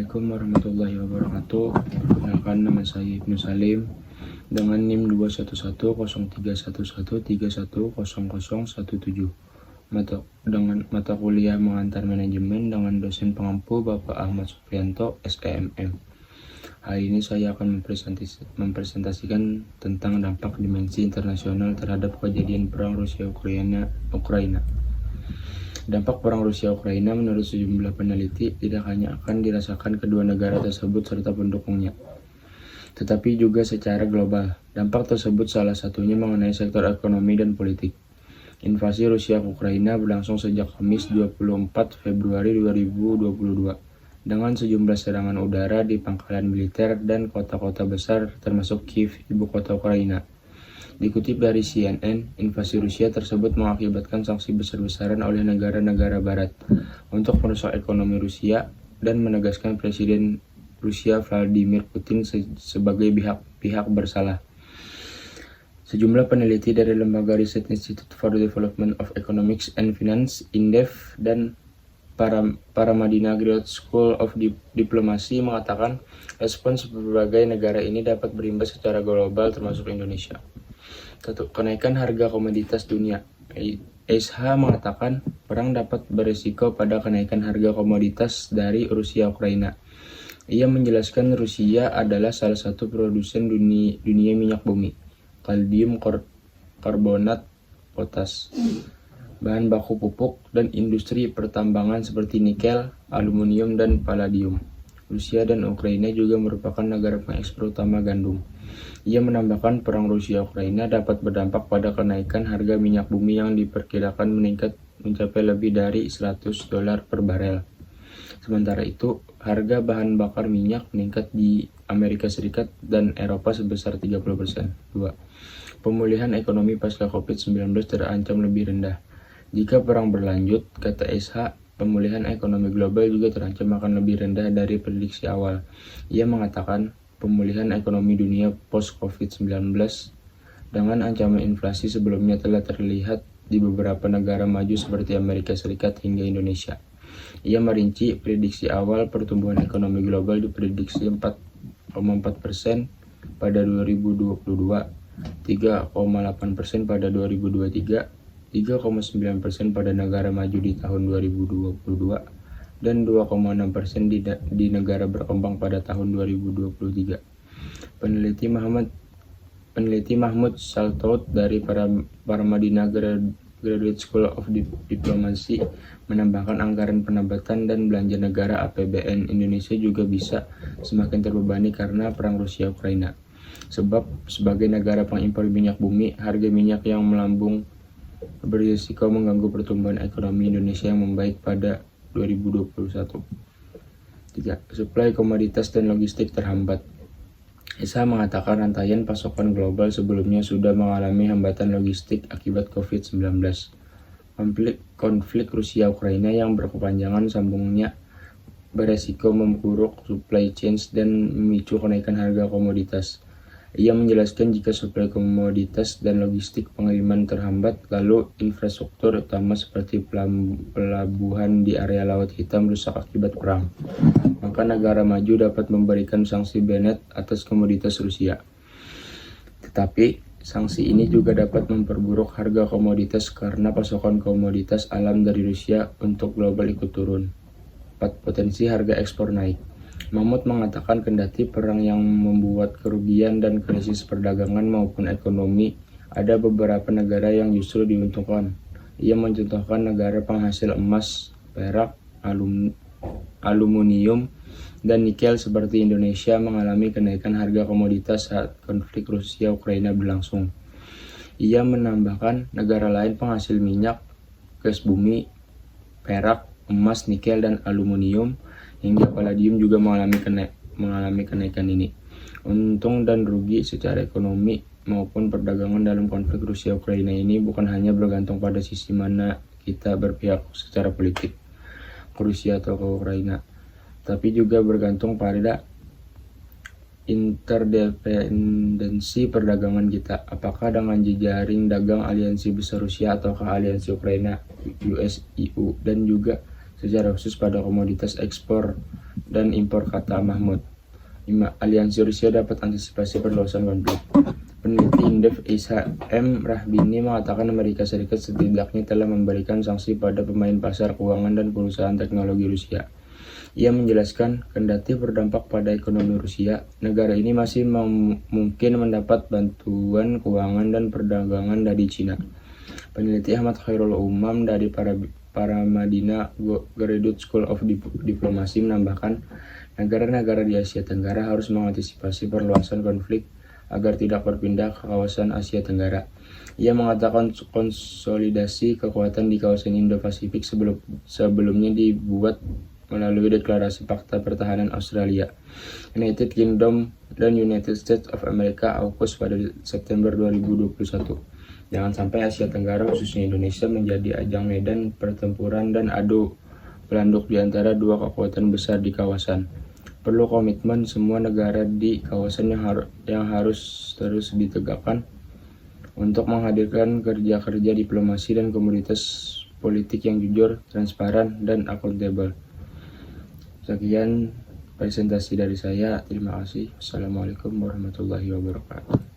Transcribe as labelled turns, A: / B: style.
A: Assalamualaikum warahmatullahi wabarakatuh. Perkenalkan, nama saya Ibnu Salim dengan NIM 2110311310017 dengan mata kuliah Mengantar Manajemen dengan dosen pengampu Bapak Ahmad Suprianto, SEMM. Hari ini saya akan mempresentasikan tentang dampak dimensi internasional terhadap kejadian perang Rusia-Ukraina. Dampak perang Rusia-Ukraina menurut sejumlah peneliti tidak hanya akan dirasakan kedua negara tersebut serta pendukungnya, tetapi juga secara global. Dampak tersebut salah satunya mengenai sektor ekonomi dan politik. Invasi Rusia ke Ukraina berlangsung sejak Kamis 24 Februari 2022 dengan sejumlah serangan udara di pangkalan militer dan kota-kota besar termasuk Kiev, ibu kota Ukraina. Dikutip dari CNN, invasi Rusia tersebut mengakibatkan sanksi besar-besaran oleh negara-negara barat untuk merusak ekonomi Rusia dan menegaskan Presiden Rusia Vladimir Putin sebagai pihak bersalah. Sejumlah peneliti dari lembaga riset Institute for the Development of Economics and Finance (INDEF) dan Paramadina Graduate School of Diplomacy mengatakan respons berbagai negara ini dapat berimbas secara global termasuk Indonesia. Kenaikan harga komoditas dunia. SH mengatakan perang dapat berisiko pada kenaikan harga komoditas dari Rusia-Ukraina. Ia menjelaskan Rusia adalah salah satu produsen dunia minyak bumi, kalsium karbonat, potas, bahan baku pupuk, dan industri pertambangan seperti nikel, aluminium, dan palladium. Rusia dan Ukraina juga merupakan negara pengekspor utama gandum. Ia menambahkan perang Rusia-Ukraina dapat berdampak pada kenaikan harga minyak bumi yang diperkirakan mencapai lebih dari $100 per barel. Sementara itu, harga bahan bakar minyak meningkat di Amerika Serikat dan Eropa sebesar 30%. 2. Pemulihan ekonomi pasca COVID-19 terancam lebih rendah. Jika perang berlanjut, kata SH, pemulihan ekonomi global juga terancam akan lebih rendah dari prediksi awal. Ia mengatakan, pemulihan ekonomi dunia post-COVID-19 dengan ancaman inflasi sebelumnya telah terlihat di beberapa negara maju seperti Amerika Serikat hingga Indonesia. Ia merinci prediksi awal pertumbuhan ekonomi global diprediksi 4,4% pada 2022, 3,8% pada 2023, 3,9% pada negara maju di tahun 2022, dan 2,6% di negara berkembang pada tahun 2023. Peneliti Mahmud Saltout dari Paramadina Graduate School of Diplomacy menambahkan anggaran pendapatan dan belanja negara APBN Indonesia juga bisa semakin terbebani karena perang Rusia-Ukraina. Sebab sebagai negara pengimpor minyak bumi, harga minyak yang melambung berisiko mengganggu pertumbuhan ekonomi Indonesia yang membaik pada 2021. 3. Suplai komoditas dan logistik terhambat. SH mengatakan rantaian pasokan global sebelumnya sudah mengalami hambatan logistik akibat COVID-19. Konflik Rusia-Ukraina yang berkepanjangan sambungnya beresiko memburuk supply chains dan memicu kenaikan harga komoditas. Ia menjelaskan jika suplai komoditas dan logistik pengiriman terhambat, lalu infrastruktur utama seperti pelabuhan di area Laut Hitam rusak akibat perang, maka negara maju dapat memberikan sanksi Bennett atas komoditas Rusia. Tetapi, sanksi ini juga dapat memperburuk harga komoditas karena pasokan komoditas alam dari Rusia untuk global ikut turun. 4. Potensi harga ekspor naik. Mahmud mengatakan kendati perang yang membuat kerugian dan krisis perdagangan maupun ekonomi, ada beberapa negara yang justru diuntungkan. Ia mencontohkan negara penghasil emas, perak, aluminium, dan nikel seperti Indonesia mengalami kenaikan harga komoditas saat konflik Rusia-Ukraina berlangsung. Ia menambahkan negara lain penghasil minyak, gas bumi, perak, emas, nikel, dan aluminium, hingga palladium juga mengalami kenaikan ini. Untung dan rugi secara ekonomi maupun perdagangan dalam konflik Rusia-Ukraina ini bukan hanya bergantung pada sisi mana kita berpihak secara politik ke Rusia atau ke Ukraina, tapi juga bergantung pada interdependensi perdagangan kita. Apakah dengan jejaring dagang aliansi besar Rusia ataukah aliansi Ukraina, US, EU, dan juga secara khusus pada komoditas ekspor dan impor, kata Mahmud. 5. Aliansi Rusia dapat antisipasi perluasan konflik. Peneliti Indef Isham Rahbini mengatakan Amerika Serikat setidaknya telah memberikan sanksi pada pemain pasar keuangan dan perusahaan teknologi Rusia. Ia menjelaskan, kendati berdampak pada ekonomi Rusia, negara ini masih mungkin mendapat bantuan keuangan dan perdagangan dari China. Peneliti Ahmad Khairul Umam dari Paramadina Graduate School of Diplomacy menambahkan, negara-negara di Asia Tenggara harus mengantisipasi perluasan konflik agar tidak berpindah ke kawasan Asia Tenggara. Ia mengatakan konsolidasi kekuatan di kawasan Indo-Pasifik sebelumnya dibuat melalui deklarasi Fakta Pertahanan Australia, United Kingdom, dan United States of America AUKUS pada September 2021. Jangan sampai Asia Tenggara, khususnya Indonesia, menjadi ajang medan pertempuran dan adu pelanduk di antara dua kekuatan besar di kawasan. Perlu komitmen semua negara di kawasan yang harus terus ditegakkan untuk menghadirkan kerja-kerja diplomasi dan komunitas politik yang jujur, transparan, dan akuntabel. Sekian presentasi dari saya. Terima kasih. Assalamualaikum warahmatullahi wabarakatuh.